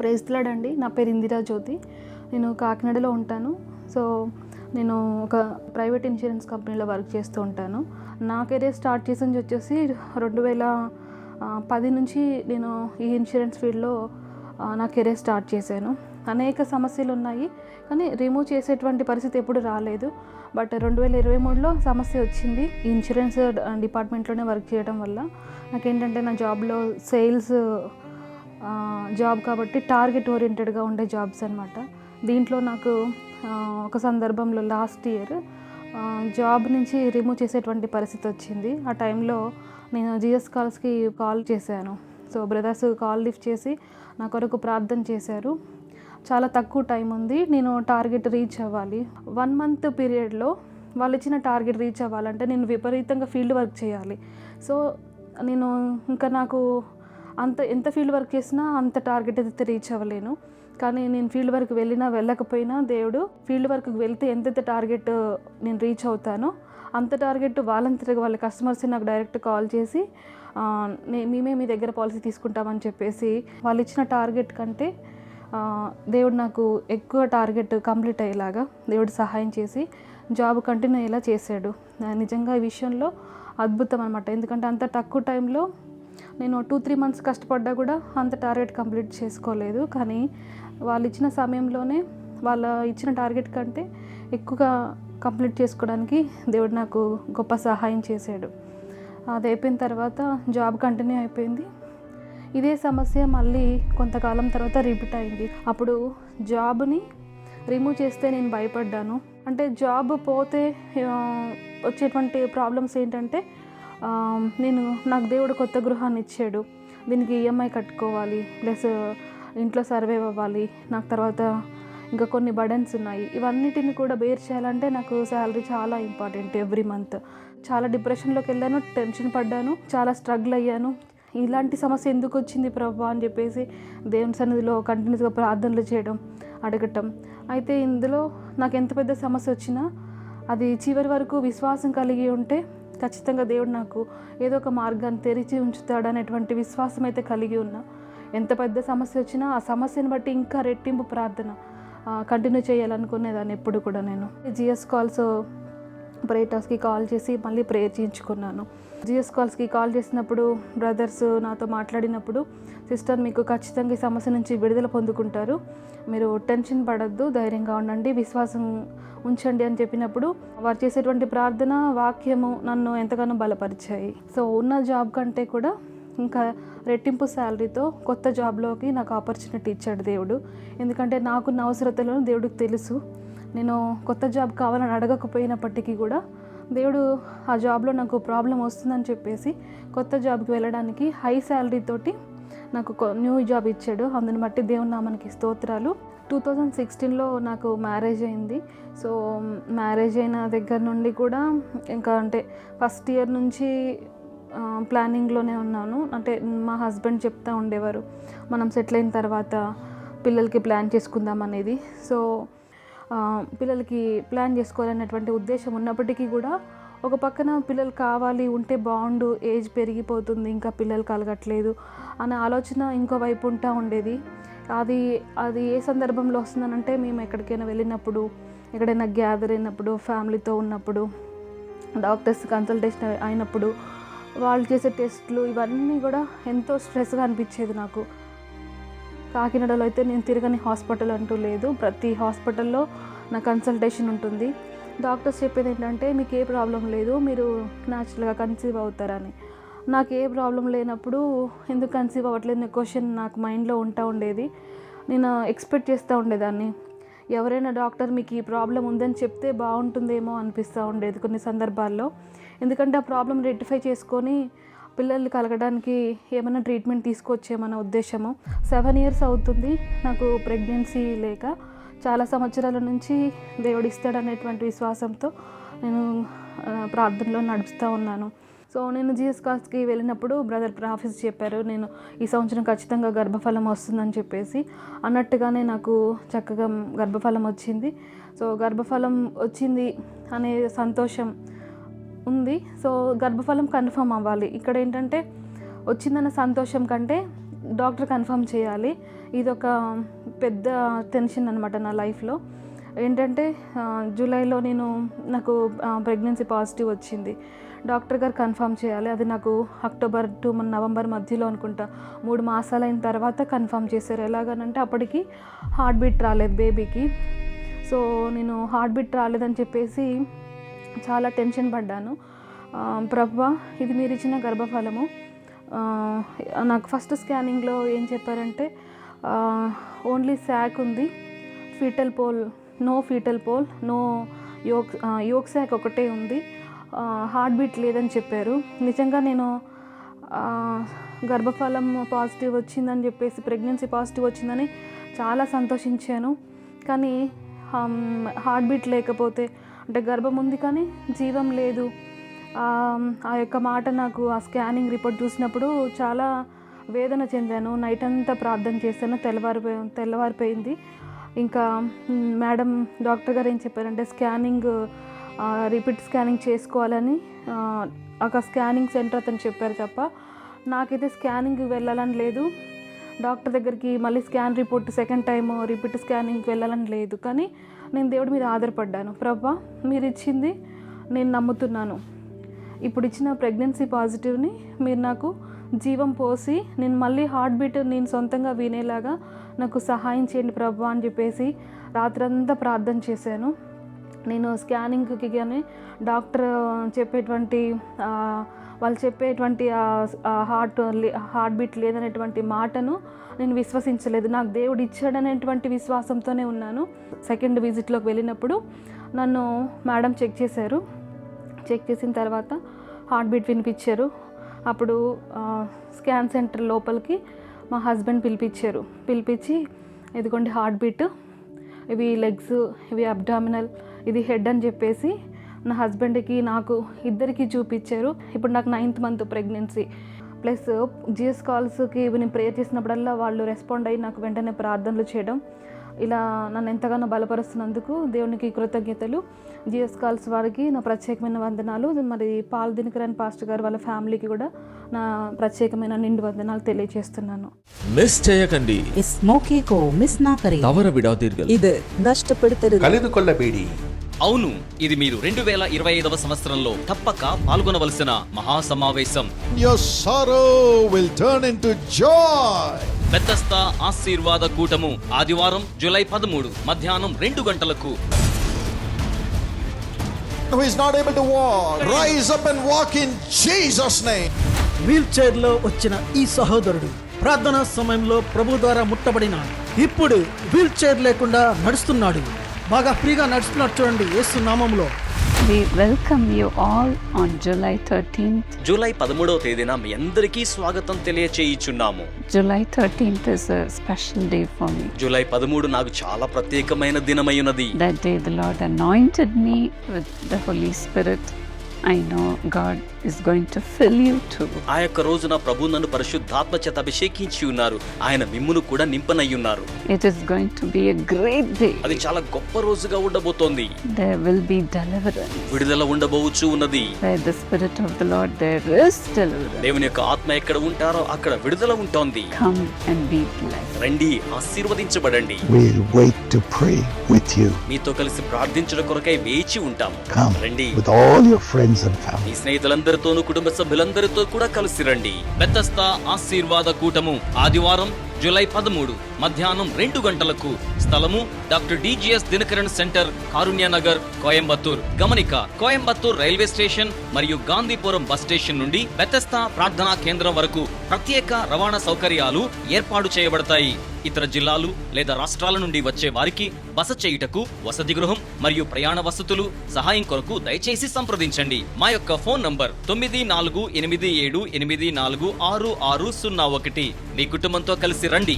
Praise the lord అండి. నా పేరు ఇందిరా జ్యోతి. నేను కాకినాడలో ఉంటాను. సో నేను ఒక ప్రైవేట్ ఇన్సూరెన్స్ కంపెనీలో వర్క్ చేస్తూ ఉంటాను. నా కెరీర్ స్టార్ట్ చేసింది వచ్చేసి 2010 నుంచి నేను ఈ ఇన్సూరెన్స్ ఫీల్డ్లో నా కెరీర్ స్టార్ట్ చేశాను. అనేక సమస్యలు ఉన్నాయి, కానీ రిమూవ్ చేసేటువంటి పరిస్థితి ఎప్పుడు రాలేదు. బట్ 2023లో సమస్య వచ్చింది. ఈ ఇన్సూరెన్స్ డిపార్ట్మెంట్లోనే వర్క్ చేయడం వల్ల నాకేంటంటే నా జాబ్లో సేల్స్ జాబ్ కాబట్టి టార్గెట్ ఓరియంటెడ్గా ఉండే జాబ్స్ అనమాట. దీంట్లో నాకు ఒక సందర్భంలో లాస్ట్ ఇయర్ జాబ్ నుంచి రిమూవ్ చేసేటువంటి పరిస్థితి వచ్చింది. ఆ టైంలో నేను జిఎస్ కాల్స్కి కాల్ చేశాను. సో బ్రదర్స్ కాల్ లిఫ్ట్ చేసి నా కొరకు ప్రార్థన చేశారు. చాలా తక్కువ టైం ఉంది, నేను టార్గెట్ రీచ్ అవ్వాలి. 1 మంత్ పీరియడ్లో వాళ్ళు ఇచ్చిన టార్గెట్ రీచ్ అవ్వాలంటే నేను విపరీతంగా ఫీల్డ్ వర్క్ చేయాలి. సో నేను ఇంకా నాకు ఎంత ఫీల్డ్ వర్క్ చేసినా అంత టార్గెట్ అయితే రీచ్ అవ్వలేను. కానీ నేను ఫీల్డ్ వర్క్ వెళ్ళకపోయినా దేవుడు ఫీల్డ్ వర్క్కి వెళ్తే ఎంతైతే టార్గెట్ నేను రీచ్ అవుతానో అంత టార్గెట్ వాలంటీర్గా వాళ్ళ కస్టమర్స్ నాకు డైరెక్ట్ కాల్ చేసి మేమే మీ దగ్గర పాలసీ తీసుకుంటామని చెప్పేసి వాళ్ళు ఇచ్చిన టార్గెట్ కంటే దేవుడు నాకు ఎక్కువ టార్గెట్ కంప్లీట్ అయ్యేలాగా దేవుడు సహాయం చేసి జాబ్ కంటిన్యూ అయ్యేలా చేశాడు. నిజంగా ఈ విషయంలో అద్భుతం అనమాట. ఎందుకంటే అంత తక్కువ టైంలో నేను 2-3 మంత్స్ కష్టపడ్డా కూడా అంత టార్గెట్ కంప్లీట్ చేసుకోలేదు. కానీ వాళ్ళు ఇచ్చిన సమయంలోనే వాళ్ళ ఇచ్చిన టార్గెట్ కంటే ఎక్కువగా కంప్లీట్ చేసుకోవడానికి దేవుడు నాకు గొప్ప సహాయం చేశాడు. అది అయిపోయిన తర్వాత జాబ్ కంటిన్యూ అయిపోయింది. ఇదే సమస్య మళ్ళీ కొంతకాలం తర్వాత రిపీట్ అయింది. అప్పుడు జాబ్ని రిమూవ్ చేస్తే నేను భయపడ్డాను. అంటే జాబ్ పోతే వచ్చేటువంటి ప్రాబ్లమ్స్ ఏంటంటే నాకు దేవుడు కొత్త గృహాన్ని ఇచ్చాడు, దీనికి ఈఎంఐ కట్టుకోవాలి, ప్లస్ ఇంట్లో సర్వైవ్ అవ్వాలి, నాకు తర్వాత ఇంకా కొన్ని బర్డన్స్ ఉన్నాయి. ఇవన్నిటిని కూడా బేర్ చేయాలంటే నాకు శాలరీ చాలా ఇంపార్టెంట్. ఎవ్రీ మంత్ చాలా డిప్రెషన్లోకి వెళ్ళాను, టెన్షన్ పడ్డాను, చాలా స్ట్రగుల్ అయ్యాను. ఇలాంటి సమస్య ఎందుకు వచ్చింది ప్రభా అని చెప్పేసి దేవుని సన్నిధిలో కంటిన్యూస్గా ప్రార్థనలు చేయడం, అడగటం. అయితే ఇందులో నాకు ఎంత పెద్ద సమస్య వచ్చినా అది చివరి వరకు విశ్వాసం కలిగి ఉంటే ఖచ్చితంగా దేవుడు నాకు ఏదో ఒక మార్గాన్ని తెరిచి ఉంచుతాడనేటువంటి విశ్వాసం అయితే కలిగి ఉన్నా. ఎంత పెద్ద సమస్య వచ్చినా ఆ సమస్యను బట్టి ఇంకా రెట్టింపు ప్రార్థన కంటిన్యూ చేయాలనుకునేదాన్ని ఎప్పుడు కూడా. నేను జిఎస్ కాల్స్ ఆపరేటర్స్కి కాల్ చేసి మళ్ళీ ప్రేయర్ చేయించుకున్నాను. జిఎస్ కాల్స్కి కాల్ చేసినప్పుడు బ్రదర్స్ నాతో మాట్లాడినప్పుడు, సిస్టర్ మీకు ఖచ్చితంగా ఈ సమస్య నుంచి విడుదల పొందుకుంటారు, మీరు టెన్షన్ పడద్దు, ధైర్యంగా ఉండండి, విశ్వాసం ఉంచండి అని చెప్పినప్పుడు వారు చేసేటువంటి ప్రార్థన వాక్యము నన్ను ఎంతగానో బలపరిచాయి. సో ఉన్న జాబ్ కంటే కూడా ఇంకా రెట్టింపు శాలరీతో కొత్త జాబ్లోకి నాకు ఆపర్చునిటీ ఇచ్చాడు దేవుడు. ఎందుకంటే నాకున్న అవసరతలను దేవుడికి తెలుసు. నేను కొత్త జాబ్ కావాలని అడగకపోయినప్పటికీ కూడా దేవుడు ఆ జాబ్లో నాకు ప్రాబ్లం వస్తుందని చెప్పేసి కొత్త జాబ్కి వెళ్ళడానికి హై శాలరీ తోటి నాకు న్యూ జాబ్ ఇచ్చాడు. అందుని బట్టి దేవుని నామానికి స్తోత్రాలు. 2016లో నాకు మ్యారేజ్ అయింది. సో మ్యారేజ్ అయిన దగ్గర నుండి కూడా ఇంకా అంటే ఫస్ట్ ఇయర్ నుంచి ప్లానింగ్లోనే ఉన్నాను. అంటే మా హస్బెండ్ చెప్తూ ఉండేవారు, మనం సెటిల్ అయిన తర్వాత పిల్లలకి ప్లాన్ చేసుకుందాం అనేది. సో పిల్లలకి ప్లాన్ చేసుకోవాలనేటువంటి ఉద్దేశం ఉన్నప్పటికీ కూడా ఒక పక్కన పిల్లలు కావాలి, ఉంటే బాగుండు, ఏజ్ పెరిగిపోతుంది, ఇంకా పిల్లలు కలగట్లేదు అనే ఆలోచన ఇంకో వైపు ఉంటా ఉండేది. అది ఏ సందర్భంలో వస్తుందనంటే మేము ఎక్కడికైనా వెళ్ళినప్పుడు, ఎక్కడైనా గ్యాదర్ అయినప్పుడు, ఫ్యామిలీతో ఉన్నప్పుడు, డాక్టర్స్ కన్సల్టేషన్ అయినప్పుడు వాళ్ళు చేసే టెస్ట్లు ఇవన్నీ కూడా ఎంతో స్ట్రెస్గా అనిపించేది నాకు. కాకినాడలో అయితే నేను తిరగని హాస్పిటల్ అంటూ లేదు. ప్రతి హాస్పిటల్లో నా కన్సల్టేషన్ ఉంటుంది. డాక్టర్స్ చెప్పేది ఏంటంటే మీకు ఏ ప్రాబ్లం లేదు, మీరు న్యాచురల్గా కన్సీవ్ అవుతారని. నాకు ఏ ప్రాబ్లం లేనప్పుడు ఎందుకు కన్సీవ్ అవ్వట్లేదు అనే క్వశ్చన్ నాకు మైండ్లో ఉండేది. నేను ఎక్స్పెక్ట్ చేస్తూ ఉండేదాన్ని, ఎవరైనా డాక్టర్ మీకు ఈ ప్రాబ్లం ఉందని చెప్తే బాగుంటుందేమో అనిపిస్తూ ఉండేది కొన్ని సందర్భాల్లో. ఎందుకంటే ఆ ప్రాబ్లం రెక్టిఫై చేసుకొని పిల్లల్ని కలగడానికి ఏమైనా ట్రీట్మెంట్ తీసుకొచ్చేమన్న ఉద్దేశము. 7 ఇయర్స్ అవుతుంది నాకు ప్రెగ్నెన్సీ లేక. చాలా సంవత్సరాల నుంచి దేవుడు ఇస్తాడనేటువంటి విశ్వాసంతో నేను ప్రార్థనలో నడుపుతూ ఉన్నాను. సో నేను జిఎస్ కాల్స్కి వెళ్ళినప్పుడు బ్రదర్ ప్రాఫిస్ చెప్పారు, నేను ఈ సంవత్సరం ఖచ్చితంగా గర్భఫలం వస్తుందని చెప్పేసి. అన్నట్టుగానే నాకు చక్కగా గర్భఫలం వచ్చింది. సో గర్భఫలం వచ్చింది అనే సంతోషం ఉంది. సో గర్భఫలం కన్ఫర్మ్ అవ్వాలి. ఇక్కడ ఏంటంటే వచ్చిందన్న సంతోషం కంటే డాక్టర్ కన్ఫర్మ్ చేయాలి ఇదొక పెద్ద టెన్షన్ అనమాట నా లైఫ్లో. ఏంటంటే జూలైలో నాకు ప్రెగ్నెన్సీ పాజిటివ్ వచ్చింది. డాక్టర్ గారు కన్ఫర్మ్ చేయాలి. అది నాకు అక్టోబర్ టు నవంబర్ మధ్యలో అనుకుంటా 3 మాసాలైన తర్వాత కన్ఫర్మ్ చేశారు. ఎలాగనంటే అప్పటికి హార్ట్ బీట్ రాలేదు బేబీకి. సో నేను హార్ట్ బీట్ రాలేదని చెప్పేసి చాలా టెన్షన్ పడ్డాను. ప్రభువా, ఇది మీరు ఇచ్చిన గర్భఫలము. నాకు ఫస్ట్ స్కానింగ్లో ఏం చెప్పారంటే ఓన్లీ శాక్ ఉంది, fetal pole no yolk sac ఒకటే ఉంది, హార్ట్ బీట్ లేదని చెప్పారు. నిజంగా నేను గర్భఫలం పాజిటివ్ వచ్చిందని చెప్పేసి, ప్రెగ్నెన్సీ పాజిటివ్ వచ్చిందని చాలా సంతోషించాను. కానీ హార్ట్ బీట్ లేకపోతే, అంటే గర్భం ఉంది కానీ జీవం లేదు, ఆ యొక్క మాట నాకు ఆ స్కానింగ్ రిపోర్ట్ చూసినప్పుడు చాలా వేదన చెందాను. నైట్ అంతా ప్రార్థన చేశాను. తెల్లవారిపోయింది. ఇంకా మేడం డాక్టర్ గారు ఏం చెప్పారంటే రిపీట్ స్కానింగ్ చేసుకోవాలని ఒక స్కానింగ్ సెంటర్ అతను చెప్పారు తప్ప నాకైతే స్కానింగ్ వెళ్ళాలని లేదు. డాక్టర్ దగ్గరికి మళ్ళీ scan report second time repeat స్కానింగ్కి వెళ్ళాలని లేదు. కానీ నేను దేవుడి మీద ఆధారపడ్డాను. ప్రభువా, మీరు ఇచ్చింది నేను నమ్ముతున్నాను. ఇప్పుడు ఇచ్చిన ప్రెగ్నెన్సీ పాజిటివ్ని మీరు నాకు జీవం పోసి నేను మళ్ళీ హార్ట్ బీట్ నేను సొంతంగా వినేలాగా నాకు సహాయం చేయండి ప్రభువా అని చెప్పేసి రాత్రంతా ప్రార్థన చేశాను. నేను స్కానింగ్కి కానీ డాక్టర్ చెప్పేటువంటి వాళ్ళు చెప్పేటువంటి హార్ట్ బీట్ లేదనేటువంటి మాటను నేను విశ్వసించలేదు. నాకు దేవుడు ఇచ్చాడనేటువంటి విశ్వాసంతోనే ఉన్నాను. సెకండ్ విజిట్లోకి వెళ్ళినప్పుడు నన్ను మేడం చెక్ చేశారు. చెక్ చేసిన తర్వాత హార్ట్ బీట్ వినిపించారు. అప్పుడు స్కాన్ సెంటర్ లోపలికి మా హస్బెండ్ పిలిపించి ఇదిగోండి హార్ట్ బీట్, ఇవి లెగ్స్, ఇవి అబ్డామినల్, ఇది హెడ్ అని చెప్పేసి నా హస్బెండ్కి నాకు ఇద్దరికి చూపించారు. ఇప్పుడు నాకు 9th month pregnancy. Plus GS కాల్స్కి నేను ప్రేయర్ చేసినప్పుడల్లా వాళ్ళు రెస్పాండ్ అయ్యి నాకు వెంటనే ప్రార్థనలు చేయడం, ఇలా నన్ను ఎంతగానో బలపరుస్తున్నందుకు దేవునికి కృతజ్ఞతలు. జిఎస్ కాల్స్ వారికి నా ప్రత్యేకమైన వందనాలు. మరి పాల్ దినకరన్ పాస్టర్ గారు వాళ్ళ ఫ్యామిలీకి కూడా నా ప్రత్యేకమైన నిండు వందనాలు తెలియజేస్తున్నాను. మిస్ చేయకండి. इस मौके को मिस ना करें. తవర విడాదీర్ఘ ఇది నష్టపెడతరు. కలెదుకొల్లబేడి. అవును, ఇది మీరు 2025వ సంవత్సరంలో తప్పక పాల్గొనవలసిన మహాసమావేశం. Your sorrow will turn into joy. Bethesda ఆశీర్వాద కూటము ఆదివారం జూలై 13 మధ్యాహ్నం 2 గంటలకు. Who is not able to walk, rise up and walk in Jesus' name. Wheelchair లో వచ్చిన ఈ సహోదరుడు ప్రార్థనా సమయంలో ప్రభు ద్వారా ముట్టబడినాడు. ఇప్పుడు వీల్ చైర్ లేకుండా నడుస్తున్నాడు. బాగా ఫ్రీగా నడుస్తున్నాడు చూడండి యేసు నామములో. We welcome you all on July 13th. July 13వ తేదీన మీ అందరికీ స్వాగతం తెలియచేయుచున్నాము. July 13th is a special day for me. July 13 నాకు చాలా ప్రత్యేకమైన దినమైనది. That day the Lord anointed me with the Holy Spirit. I know God is going to fill you too. ఆ యొక్క రోజున ప్రభు నన్ను పరిశుద్ధాత్మ చేత అభిషేకించి ఉన్నారు. ఆయన మిమ్మును కూడా నింపనయ్యున్నారు. It is going to be a great day. అది చాలా గొప్ప రోజుగా ఉండబోతోంది. There will be deliverance. విడుదల ఉండబోవచ్చు ఉన్నది. Where the Spirit of the Lord, there is deliverance. దేవుని యొక్క ఆత్మ ఎక్కడ ఉంటారో అక్కడ విడుదల ఉంటుంది. Come and be blessed. రండి, ఆశీర్వదించబడండి. We'll wait to pray with you. మీతో కలిసి ప్రార్థించడం కొరకై వేచి ఉంటాము. Come రండి, with all your friends and family. మీ స్నేహితులందరితోనూ కుటుంబ సభ్యులందరితో కూడా కలిసి రండి. బెతెస్దా ఆశీర్వాద కూటము ఆదివారం జూలై 13 మధ్యాహ్నం 2 గంటలకు. స్థలము డాక్టర్ డిజిఎస్ దినకరన్ సెంటర్, కారుణ్య నగర్, కోయంబత్తూర్. గమనిక, కోయంబత్తూర్ రైల్వే స్టేషన్ మరియు గాంధీపురం బస్ స్టేషన్ నుండి బెతెస్దా ప్రార్థనా కేంద్రం వరకు ప్రత్యేక రవాణా సౌకర్యాలు ఏర్పాటు చేయబడతాయి. ఇతర జిల్లాలు లేదా రాష్ట్రాల నుండి వచ్చే వారికి బస చేయుటకు వసతి గృహం మరియు ప్రయాణ వసతులు సహాయం కొరకు దయచేసి సంప్రదించండి. మా యొక్క ఫోన్ నంబర్ 9487846601. మీ కుటుంబంతో కలిసి రండి.